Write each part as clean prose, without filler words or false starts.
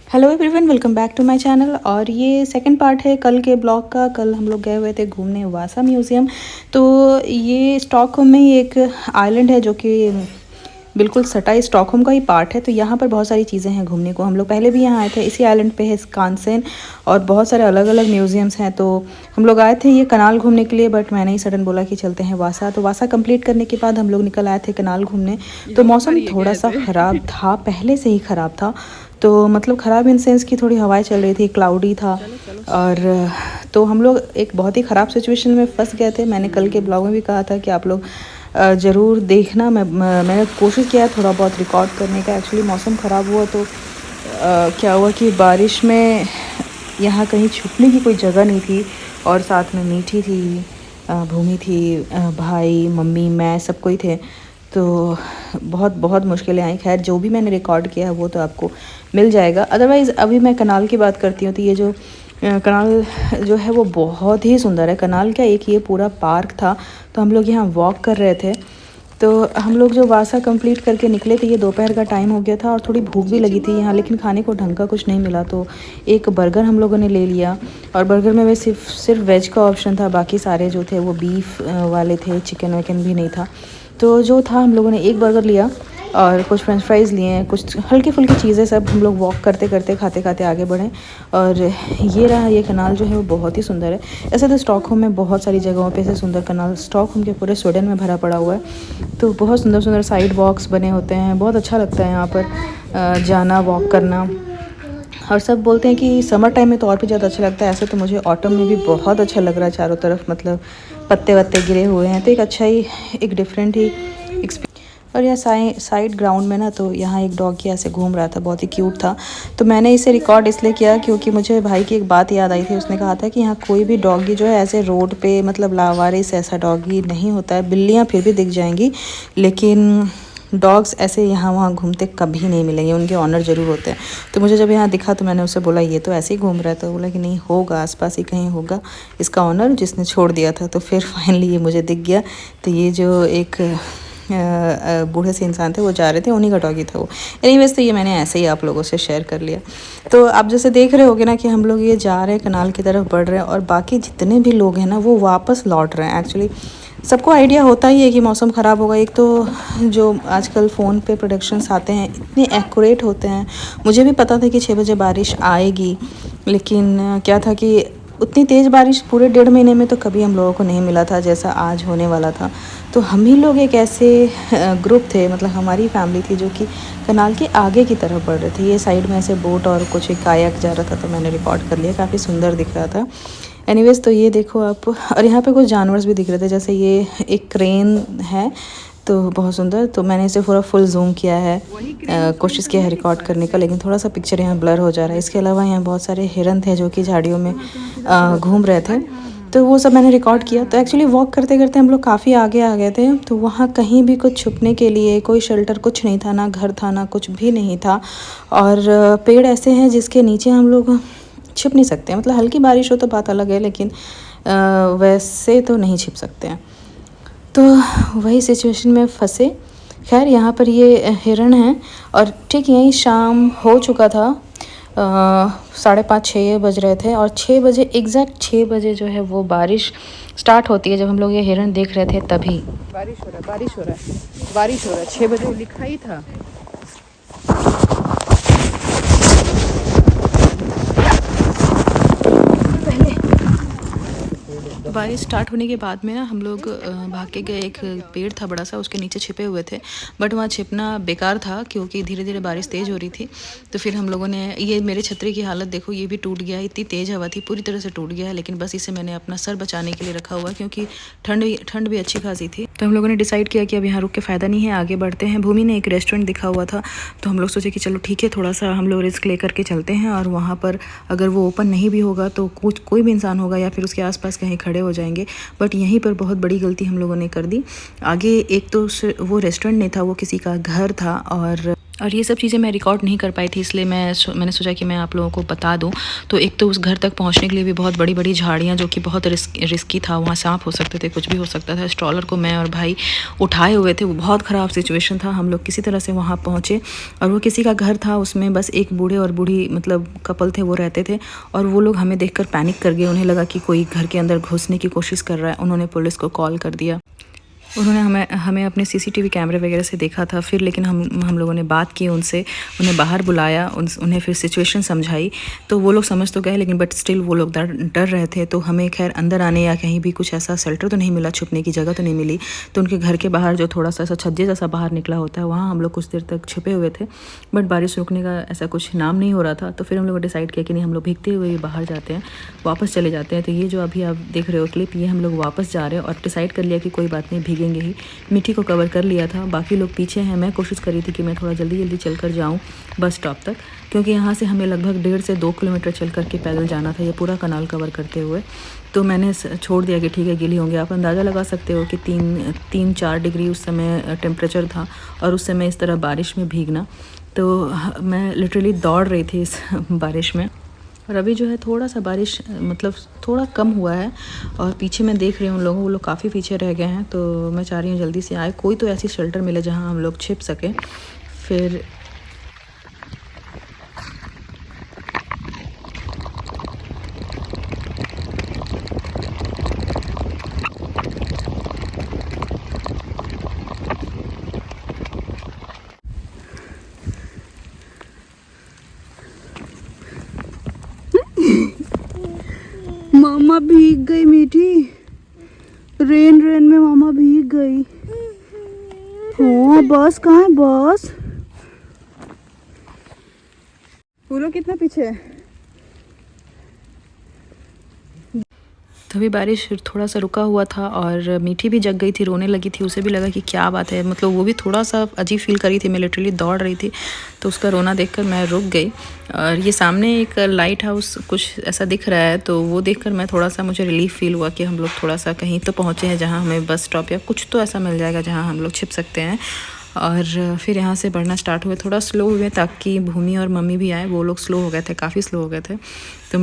Hello everyone, welcome back to my channel. और ये second part है कल के ब्लॉग का। कल हम लोग गए हुए थे घूमने वासा म्यूज़ियम। तो ये स्टॉकहोम में ही एक आइलैंड है जो कि बिल्कुल सटा स्टॉकहोम का ही पार्ट है। तो यहाँ पर बहुत सारी चीज़ें हैं घूमने को। हम लोग पहले भी यहाँ आए थे। इसी आइलैंड पे है स्कानसेन और बहुत सारे अलग अलग म्यूज़ियम्स हैं। तो हम लोग आए थे ये कनाल घूमने के लिए, बट मैंने ही सडन बोला कि चलते हैं वासा। तो वासा कंप्लीट करने के बाद हम लोग निकल आए थे कनाल घूमने। तो मौसम थोड़ा सा ख़राब था, पहले से ही ख़राब था। तो मतलब ख़राब इन सेंस की थोड़ी हवाएं चल रही थी, क्लाउडी था। और तो हम लोग एक बहुत ही ख़राब सिचुएशन में फंस गए थे। मैंने कल के ब्लॉग में भी कहा था कि आप लोग ज़रूर देखना। मैंने कोशिश किया थोड़ा बहुत रिकॉर्ड करने का। एक्चुअली मौसम ख़राब हुआ तो क्या हुआ कि बारिश में यहाँ कहीं छुपने की कोई जगह नहीं थी। और साथ में मीठी थी, भूमि थी, भाई मम्मी मैं सब कोई थे। तो बहुत बहुत मुश्किलें आई। खैर जो भी मैंने रिकॉर्ड किया है वो तो आपको मिल जाएगा। अदरवाइज़ अभी मैं कनाल की बात करती हूँ। तो ये जो कनाल जो है वो बहुत ही सुंदर है। कनाल क्या, एक ये पूरा पार्क था। तो हम लोग यहाँ वॉक कर रहे थे। तो हम लोग जो वासा कंप्लीट करके निकले थे, ये दोपहर का टाइम हो गया था और थोड़ी भूख भी लगी थी यहाँ, लेकिन खाने को ढंग का कुछ नहीं मिला। तो एक बर्गर हम लोगों ने ले लिया। और बर्गर में सिर्फ वेज का ऑप्शन था, बाकी सारे जो थे वो बीफ वाले थे, चिकन विकन भी नहीं था। तो जो था हम लोगों ने एक बर्गर लिया और कुछ फ्रेंच फ्राइज़ लिए हैं, कुछ हल्की फुल्की चीज़ें। सब हम लोग वॉक करते करते खाते खाते आगे बढ़े। और ये रहा, ये कनाल जो है वो बहुत ही सुंदर है। ऐसे तो स्टॉकहोम में बहुत सारी जगहों पे से सुंदर कनाल, स्टॉकहोम के पूरे स्वीडन में भरा पड़ा हुआ है। तो बहुत सुंदर सुंदर साइड वॉक्स बने होते हैं। बहुत अच्छा लगता है यहाँ पर जाना, वॉक करना। और सब बोलते हैं कि समर टाइम में तो और भी ज़्यादा अच्छा लगता है। ऐसे तो मुझे ऑटम में भी बहुत अच्छा लग रहा है। चारों तरफ मतलब पत्ते वत्ते गिरे हुए हैं, तो एक अच्छा ही, एक डिफरेंट ही एक्सपीरियंस। और यह साइड ग्राउंड में ना, तो यहाँ एक डॉगी ऐसे घूम रहा था, बहुत ही क्यूट था। तो मैंने इसे रिकॉर्ड इसलिए किया क्योंकि मुझे भाई की एक बात याद आई थी। उसने कहा था कि यहाँ कोई भी डॉगी जो है ऐसे रोड पे मतलब लावारिस ऐसा डॉगी नहीं होता है। बिल्लियाँ फिर भी दिख जाएंगी, लेकिन डॉग्स ऐसे यहाँ वहाँ घूमते कभी नहीं मिलेंगे। उनके ऑनर ज़रूर होते हैं। तो मुझे जब यहाँ दिखा तो मैंने उससे बोला ये तो ऐसे ही घूम रहा है। तो बोला कि नहीं, होगा आसपास ही कहीं होगा इसका ऑनर जिसने छोड़ दिया था। तो फिर फाइनली ये मुझे दिख गया। तो ये जो एक बूढ़े से इंसान थे वो जा रहे थे, उन्हीं का डॉगी था वो। एनीवेज, तो ये मैंने ऐसे ही आप लोगों से शेयर कर लिया। तो आप जैसे देख रहे होगे ना कि हम लोग ये जा रहे हैं, कनाल की तरफ बढ़ रहे हैं और बाकी जितने भी लोग हैं ना वो वापस लौट रहे हैं। एक्चुअली सबको आइडिया होता ही है कि मौसम ख़राब होगा। एक तो जो आजकल फ़ोन पे प्रोडिक्शंस आते हैं इतने एक्यूरेट होते हैं। मुझे भी पता था कि 6 बजे बारिश आएगी, लेकिन क्या था कि उतनी तेज़ बारिश पूरे 1.5 महीने में तो कभी हम लोगों को नहीं मिला था जैसा आज होने वाला था। तो हम ही लोग एक ऐसे ग्रुप थे, मतलब हमारी फैमिली थी जो कि कनाल के आगे की तरफ बढ़ रहे थे। ये साइड में ऐसे बोट और कुछ एक कायाक जा रहा था, तो मैंने रिकॉर्ड कर लिया। काफ़ी सुंदर दिख रहा था। एनीवेज, तो ये देखो आप। और यहाँ पे कुछ जानवर भी दिख रहे थे, जैसे ये एक क्रेन है, तो बहुत सुंदर। तो मैंने इसे पूरा फुल जूम किया है, कोशिश किया है रिकॉर्ड करने का, लेकिन थोड़ा सा पिक्चर यहाँ ब्लर हो जा रहा है। इसके अलावा यहाँ बहुत सारे हिरन थे जो कि झाड़ियों में घूम रहे थे। तो वो सब मैंने रिकॉर्ड किया। तो एक्चुअली वॉक करते करते हम लोग काफ़ी आगे आ गए थे। तो वहाँ कहीं भी कुछ छुपने के लिए कोई शेल्टर कुछ नहीं था, ना घर था, ना कुछ भी नहीं था। और पेड़ ऐसे हैं जिसके नीचे हम लोग छिप नहीं सकते। मतलब हल्की बारिश हो तो बात अलग है, लेकिन वैसे तो नहीं छिप सकते हैं। तो वही सिचुएशन में फंसे। खैर यहाँ पर ये हिरण हैं। और ठीक यहीं शाम हो चुका था, 5:30-6 बज रहे थे। और 6 बजे, एग्जैक्ट 6 बजे जो है वो बारिश स्टार्ट होती है। जब हम लोग ये हिरण देख रहे थे तभी बारिश हो रहा है, बारिश हो रहा है, बारिश हो रहा है। 6 बजे लिखा ही था। बारिश स्टार्ट होने के बाद में ना हम लोग भाग के गए। एक पेड़ था बड़ा सा, उसके नीचे छिपे हुए थे, बट वहाँ छिपना बेकार था क्योंकि धीरे धीरे बारिश तेज़ हो रही थी। तो फिर हम लोगों ने, ये मेरे छतरी की हालत देखो, ये भी टूट गया। इतनी तेज़ हवा थी, पूरी तरह से टूट गया है। लेकिन बस इसे मैंने अपना सर बचाने के लिए रखा हुआ, क्योंकि ठंड भी अच्छी खासी थी। तो हम लोगों ने डिसाइड किया कि अब यहाँ रुक के फ़ायदा नहीं है, आगे बढ़ते हैं। भूमि ने एक रेस्टोरेंट दिखा हुआ था, तो हम लोग सोचे कि चलो ठीक है, थोड़ा सा हम लोग रिस्क ले करके चलते हैं। और वहाँ पर अगर वो ओपन नहीं भी होगा तो कोई भी इंसान होगा या फिर उसके आसपास कहीं खड़े हो जाएंगे। बट यहीं पर बहुत बड़ी गलती हम लोगों ने कर दी। आगे एक तो वो रेस्टोरेंट नहीं था, वो किसी का घर था। और और ये सब चीज़ें मैं रिकॉर्ड नहीं कर पाई थी, इसलिए मैंने सोचा कि मैं आप लोगों को बता दूं। तो एक तो उस घर तक पहुंचने के लिए भी बहुत बड़ी बड़ी झाड़ियां, जो कि बहुत रिस्की था, वहाँ सांप हो सकते थे, कुछ भी हो सकता था। स्ट्रॉलर को मैं और भाई उठाए हुए थे, वो बहुत ख़राब सिचुएशन था। हम लोग किसी तरह से वहाँ पहुँचे, और वो किसी का घर था, उसमें बस एक बूढ़े और बूढ़ी मतलब कपल थे, वो रहते थे। और वो लोग हमें देख पैनिक कर गए, उन्हें लगा कि कोई घर के अंदर घुसने की कोशिश कर रहा है। उन्होंने पुलिस को कॉल कर दिया। उन्होंने हमें अपने सीसीटीवी कैमरे वगैरह से देखा था फिर, लेकिन हम लोगों ने बात की उनसे, उन्हें बाहर बुलाया, उन्हें फिर सिचुएशन समझाई। तो वो लोग समझ तो गए, लेकिन बट स्टिल वो लोग डर रहे थे। तो हमें खैर अंदर आने या कहीं भी कुछ ऐसा शेल्टर तो नहीं मिला, छुपने की जगह तो नहीं मिली। तो उनके घर के बाहर जो थोड़ा सा ऐसा छज्जे जैसा बाहर निकला होता है, वहाँ हम लोग कुछ देर तक छुपे हुए थे। बट बारिश रुकने का ऐसा कुछ नाम नहीं हो रहा था। तो फिर हम लोग डिसाइड किया कि नहीं, हम लोग भीगते हुए बाहर जाते हैं, वापस चले जाते हैं। तो ये जो अभी आप देख रहे हो क्लिप, ये हम लोग वापस जा रहे हैं, और डिसाइड कर लिया कि कोई बात नहीं, भीगेंगे ही। मिट्टी को कवर कर लिया था, बाकी लोग पीछे हैं। मैं कोशिश करी थी कि मैं थोड़ा जल्दी चल कर जाऊँ बस स्टॉप तक, क्योंकि यहाँ से हमें लगभग 1.5 से 2 किलोमीटर चल कर के पैदल जाना था, ये पूरा कनाल कवर करते हुए। तो मैंने छोड़ दिया कि ठीक है, गीली होंगे। आप अंदाज़ा लगा सकते हो कि 3-4 डिग्री उस समय टेम्परेचर था, और उस समय इस तरह बारिश में भीगना। तो मैं लिटरली दौड़ रही थी इस बारिश में। और अभी जो है थोड़ा सा बारिश मतलब थोड़ा कम हुआ है, और पीछे मैं देख रही हूँ लोगों, वो लोग काफ़ी पीछे रह गए हैं। तो मैं चाह रही हूँ जल्दी से आए, कोई तो ऐसी शेल्टर मिले जहाँ हम लोग छिप सकें। फिर मामा भीग गई मीठी, रेन में मामा भीग गई। हाँ, बस कहाँ है बस? वो लोग कितना पीछे है। तभी बारिश थोड़ा सा रुका हुआ था, और मीठी भी जग गई थी, रोने लगी थी। उसे भी लगा कि क्या बात है, मतलब वो भी थोड़ा सा अजीब फील करी थी। मैं लिटरली दौड़ रही थी, तो उसका रोना देखकर मैं रुक गई। और ये सामने एक लाइट हाउस कुछ ऐसा दिख रहा है, तो वो देखकर मैं थोड़ा सा, मुझे रिलीफ फील हुआ कि हम लोग थोड़ा सा कहीं तो पहुँचे हैं जहाँ हमें बस स्टॉप या कुछ तो ऐसा मिल जाएगा जहाँ हम लोग छिप सकते हैं। और फिर यहाँ से बढ़ना स्टार्ट हुए, थोड़ा स्लो हुए ताकि भूमि और मम्मी भी आए। वो लोग स्लो हो गए थे, काफ़ी स्लो हो गए थे। तो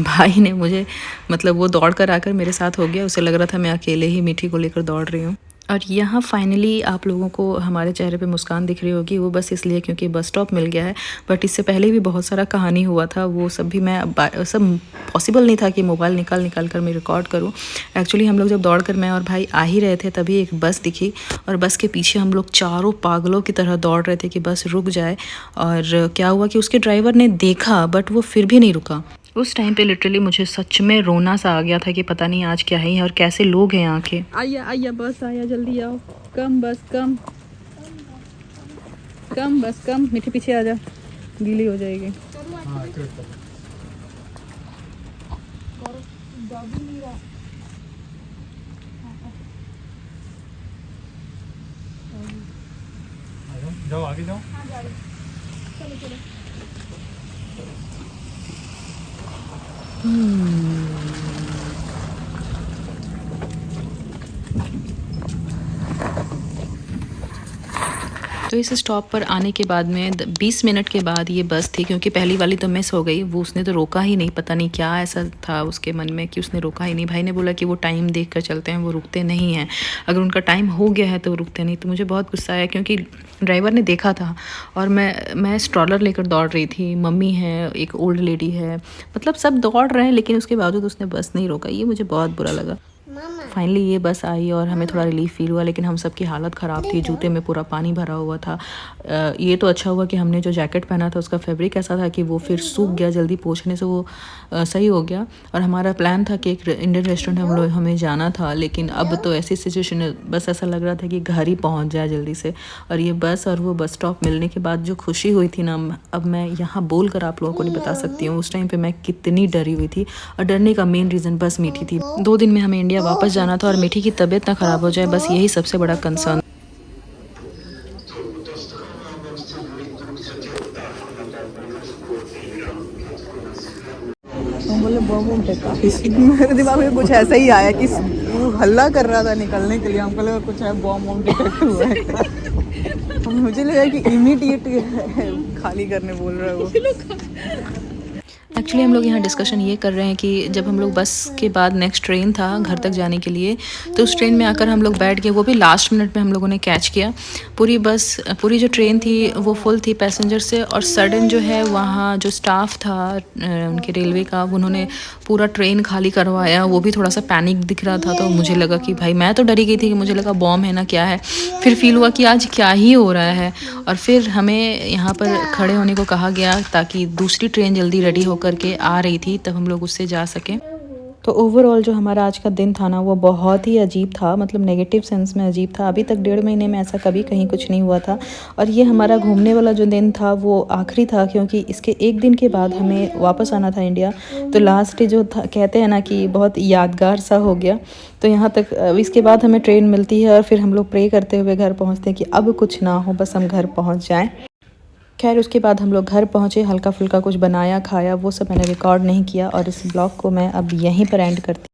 भाई ने मुझे मतलब वो दौड़ कर आकर मेरे साथ हो गया, उसे लग रहा था मैं अकेले ही मीठी को लेकर दौड़ रही हूँ। और यहाँ फाइनली आप लोगों को हमारे चेहरे पे मुस्कान दिख रही होगी, वो बस इसलिए क्योंकि बस स्टॉप मिल गया है। बट इससे पहले भी बहुत सारा कहानी हुआ था, वो सब भी मैं सब पॉसिबल नहीं था कि मोबाइल निकाल कर मैं रिकॉर्ड करूँ। एक्चुअली हम लोग जब दौड़ कर मैं और भाई आ ही रहे थे, तभी एक बस दिखी, और बस के पीछे हम लोग चारों पागलों की तरह दौड़ रहे थे कि बस रुक जाए। और क्या हुआ कि उसके ड्राइवर ने देखा, बट वो फिर भी नहीं रुका। उस टाइम पे लिटरली मुझे सच में रोना सा आ गया था कि पता नहीं आज क्या है और कैसे लोग हैं यहाँ के। आइया बस आया, जल्दी आओ, कम बस कम बस कम। मीठी पीछे आ जा, गीली हो जाएगी। जाओ आगे जाओ। चलो। तो इस स्टॉप पर आने के बाद में 20 मिनट के बाद ये बस थी, क्योंकि पहली वाली तो मिस हो गई। वो उसने तो रोका ही नहीं, पता नहीं क्या ऐसा था उसके मन में कि उसने रोका ही नहीं। भाई ने बोला कि वो टाइम देख कर चलते हैं, वो रुकते नहीं हैं, अगर उनका टाइम हो गया है तो वो रुकते नहीं। तो मुझे बहुत गुस्सा आया, क्योंकि ड्राइवर ने देखा था, और मैं स्ट्रॉलर लेकर दौड़ रही थी, मम्मी है, एक ओल्ड लेडी है, मतलब सब दौड़ रहे हैं, लेकिन उसके बावजूद उसने बस नहीं रोका। ये मुझे बहुत बुरा लगा। फाइनली ये बस आई और हमें थोड़ा रिलीफ फील हुआ, लेकिन हम सबकी हालत ख़राब थी, जूते में पूरा पानी भरा हुआ था। ये तो अच्छा हुआ कि हमने जो जैकेट पहना था उसका फैब्रिक ऐसा था कि वो फिर सूख गया, जल्दी पोंछने से वो सही हो गया। और हमारा प्लान था कि एक इंडियन रेस्टोरेंट हमें जाना था, लेकिन अब तो ऐसी सिचुएशन है, बस ऐसा लग रहा था कि घर ही पहुँच जाए जल्दी से। और ये बस और वो बस स्टॉप मिलने के बाद जो खुशी हुई थी ना, अब मैं यहाँ बोल कर आप लोगों को नहीं बता सकती हूँ। उस टाइम पर मैं कितनी डरी हुई थी, और डरने का मेन रीज़न बस मीठी थी। 2 दिन में हमें इंडिया वापस जाना था, और मीठी की तबीयत ना ख़राब हो जाए, बस यही सबसे बड़ा कंसर्न। बोले बम फेंका, मेरे दिमाग में कुछ ऐसा ही आया कि वो हल्ला कर रहा था निकलने के लिए, हमको लगा कुछ है बम फेंका हुआ है। मुझे लगा कि इमीडिएट खाली करने बोल रहा है वो। एक्चुअली हम लोग यहाँ डिस्कशन ये कर रहे हैं कि जब हम लोग बस के बाद नेक्स्ट ट्रेन था घर तक जाने के लिए, तो उस ट्रेन में आकर हम लोग बैठ गए, वो भी लास्ट मिनट में हम लोगों ने कैच किया। पूरी जो ट्रेन थी वो फुल थी पैसेंजर से, और सडन जो है वहाँ जो स्टाफ था उनके रेलवे का, उन्होंने पूरा ट्रेन खाली करवाया। वो भी थोड़ा सा पैनिक दिख रहा था, तो मुझे लगा कि भाई, मैं तो डरी गई थी कि मुझे लगा बॉम्ब है ना क्या है। फिर फील हुआ कि आज क्या ही हो रहा है, और फिर हमें यहाँ पर खड़े होने को कहा गया ताकि दूसरी ट्रेन जल्दी रेडी होकर के आ रही थी, तब हम लोग उससे जा सकें। तो ओवरऑल जो हमारा आज का दिन था ना, वो बहुत ही अजीब था, मतलब नेगेटिव सेंस में अजीब था। अभी तक 1.5 महीने में ऐसा कभी कहीं कुछ नहीं हुआ था, और ये हमारा घूमने वाला जो दिन था वो आखिरी था, क्योंकि इसके एक दिन के बाद हमें वापस आना था इंडिया। तो लास्ट डे जो था, कहते हैं ना कि बहुत यादगार सा हो गया। तो यहाँ तक इसके बाद हमें ट्रेन मिलती है, और फिर हम लोग प्रे करते हुए घर पहुँचते हैं कि अब कुछ ना हो, बस हम घर पहुँच जाएँ। खैर उसके बाद हम लोग घर पहुँचे, हल्का फुल्का कुछ बनाया खाया, वो सब मैंने रिकॉर्ड नहीं किया, और इस ब्लॉग को मैं अब यहीं पर एंड करती